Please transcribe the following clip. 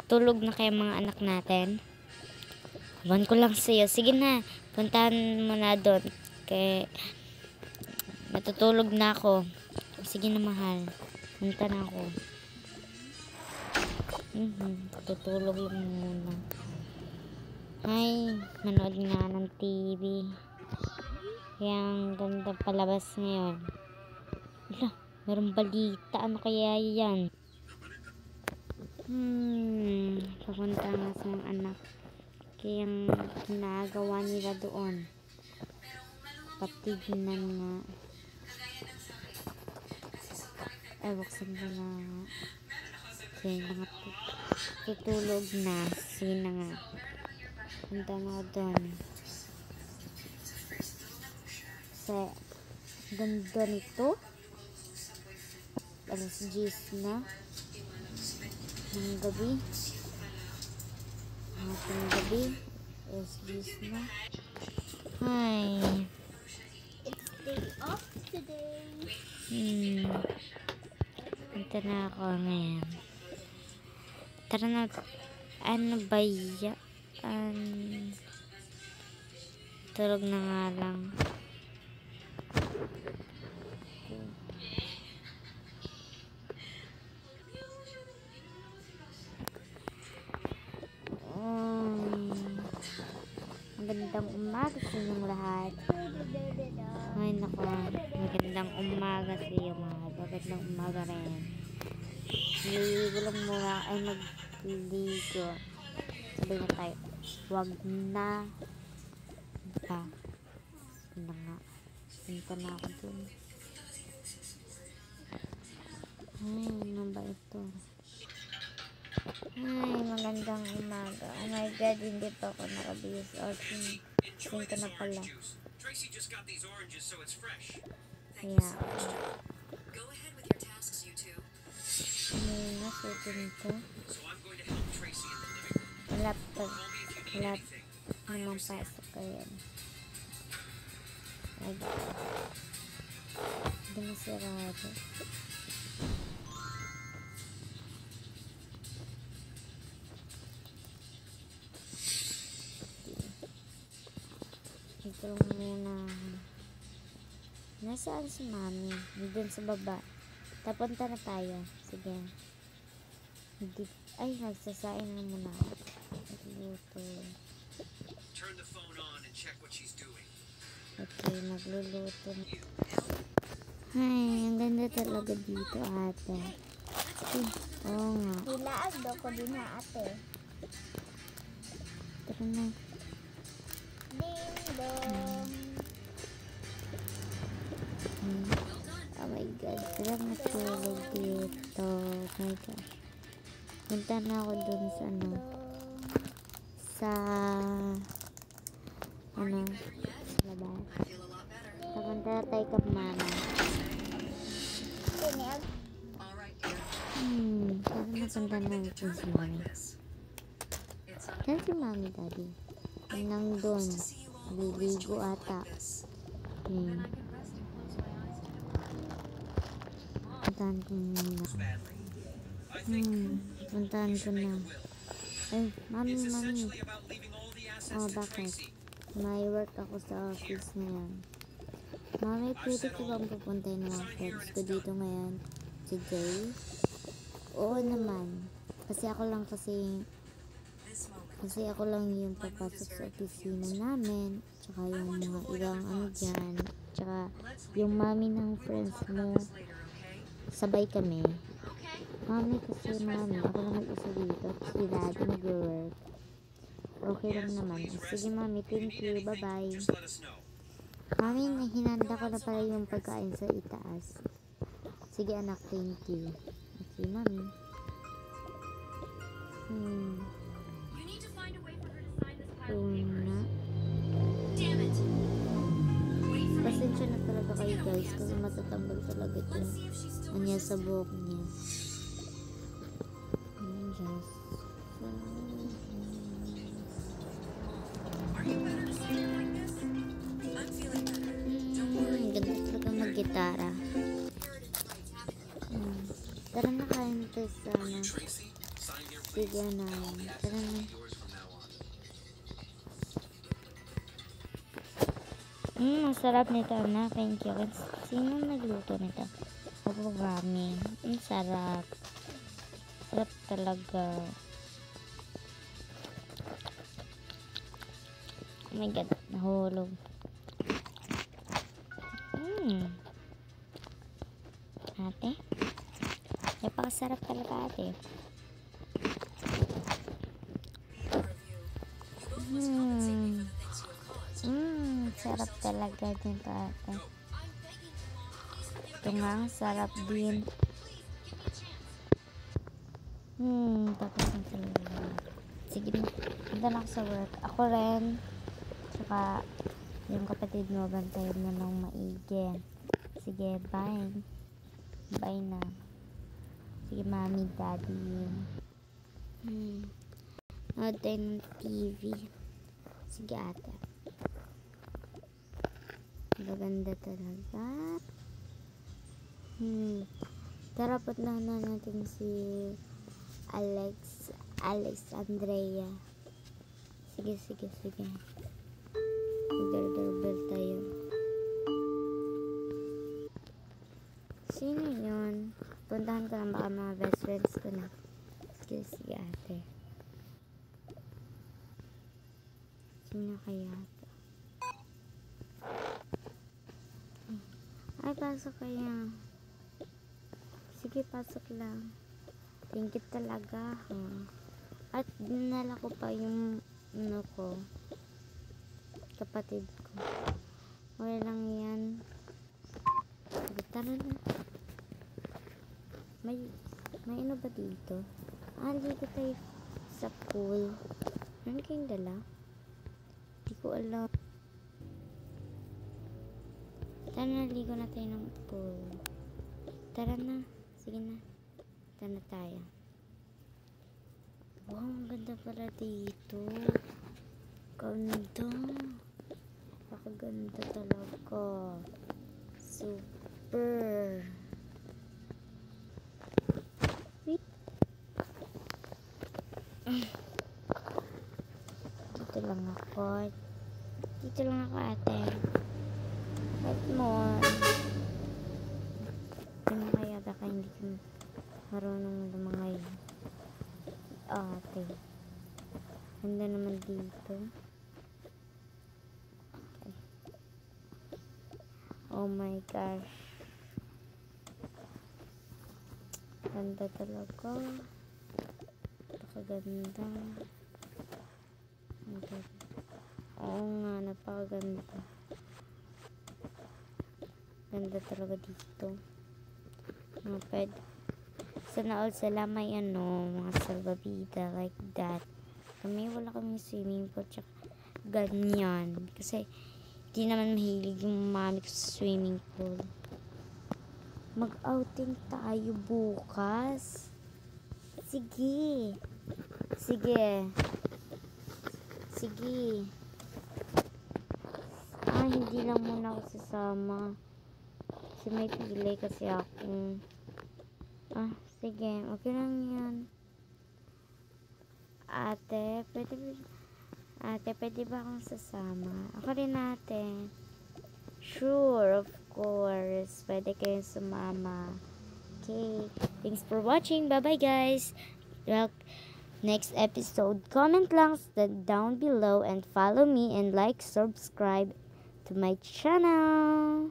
Tulog na kaya mga anak natin? Iwan ko lang sa'yo. Sige na, puntahan mo na doon. Kaya natutulog na ako. Sige na, mahal. Punta na ako. Tutulog lang muna. Ay, manood nga ng TV. Yang ganda palabas ngayon. Wala, merong balita. Ano kaya yan? Papunta nga sa mga anak. Kaya yung ginagawa nila doon. Patignan nga. Ay, buksan ko na nga. Kaya mga tutulog na. Sige na nga. Punta na ako doon. Sa ganda nito. Alas 10 na. Ng gabi. Ating gabi. Alas 10 na. Hi. It's day off today. Punta na ako ngayon. Tara na. Ano ba yan? Tulog na nga lang. Magandang umaga sa inyong lahat. Ay nako, magandang umaga sa iyo mga. Magandang umaga rin. Niligo lang muna ay magligo. Sabay na tayo. Wag na. Ano nga. Punta na ako dun. Ay, ano ba ito? Ay, magandang umaga. Oh my God, hindi pa ako nakabihis. Sinto na pala. Kaya, nasutin ko. Wala namang pasok kayo. Ay, hindi na sirado. Ito muna. Nasaan si mami? Doon sa baba. Tapunta na tayo. Sige. Ay, nagsasain na muna. Nagluluto. Okay, nagluluto. Ay, ang ganda talaga dito, ate. Oo nga. Hilaag daw ko din na ate. Tara na. Ding dong. Oh my God, sila matulog dito. Oh my gosh. Punta na ako dun sa sa labas. Papunta na tayo kay mama. Parang napunta na ito si mami. Saan si mami, daddy? Nang doon. Liligo ata. Puntahan ko muna. Puntahan ko na. Ay, mami. Oh, bakit? May work ako sa office ngayon. Mami, pwede ko bang pupuntahin ng mga friends ko dito ngayon? Today? Oo naman. Kasi ako lang yung papasok sa opisina namin. Tsaka yung mga ibang dyan. Tsaka yung mami ng friends mo. Sabay kami. Mami, ako lang mag-isa dito. Si daddy nag-work. Okay lang naman. Sige mami, thank you. Bye-bye. Mami, hinanda ko na pala yung pagkain sa itaas. Sige anak, thank you. Okay, mami. Na. Pasensya na talaga kayo guys kasi matatanggal talaga yung anya sa buhok niya. Ganda talaga mag-gitara. Tara na kain tayo sa Sige na. Tara na. Ang sarap nito na. Thank you. Sino nagluto nito? Ako ramen. Ang sarap. Sarap talaga. Oh my god. Nahulog. Ate. Napakasarap talaga ate. Sarap talaga dito ate. Ito nga ang sarap din. Tapos na talaga. Sige na. Punta na ako sa work. Ako rin. Tsaka yung kapatid mo, bantayan mo ng maigi. Sige, bye. Bye na. Sige, mami, daddy. Nood tayo ng TV. Sige, ate. Maganda talaga. Tara, puntahan na natin si Andrea. Sige. Doorbell tayo. Sino yun? Puntahan ko lang baka mga best friends ko na. Sige ate. Sino kaya ito? Ay, pasok kaya. Sige, pasok lang. Thank you talaga. At dinala ko pa yung ko. Kapatid ko. Okay lang yan. Sige, tara na. May ano ba dito? Dito tayo sa pool. Ano kayong dala? Hindi ko alam. Tara na, ligo na tayo ng pool. Tara na. Sige na. Tara na tayo. Wow, ang ganda pala dito. Ganda. Napakaganda talaga. Super. Dito lang ako ate. What more? Ano kaya baka hindi ko marunong lumangay. Ate. Ganda naman dito. Okay. Oh my gosh. Ganda talaga. Napakaganda. Oo nga, napakaganda. Ganda talaga dito. Mga pwede. Sana all sila may mga salbabida like that. Kami wala kaming swimming pool tsaka ganyan. Kasi di naman mahilig yung mami ko sa swimming pool. Mag-outing tayo bukas. Sige. Hindi lang muna ako sasama. Kasi may pili kasi ako. Sige. Okay lang yan. Ate, pwede ba akong sasama? Ako rin ate. Sure, of course. Pwede kayong sumama. Okay. Thanks for watching. Bye-bye, guys. Well, next episode, comment lang down below and follow me and like, subscribe to my channel.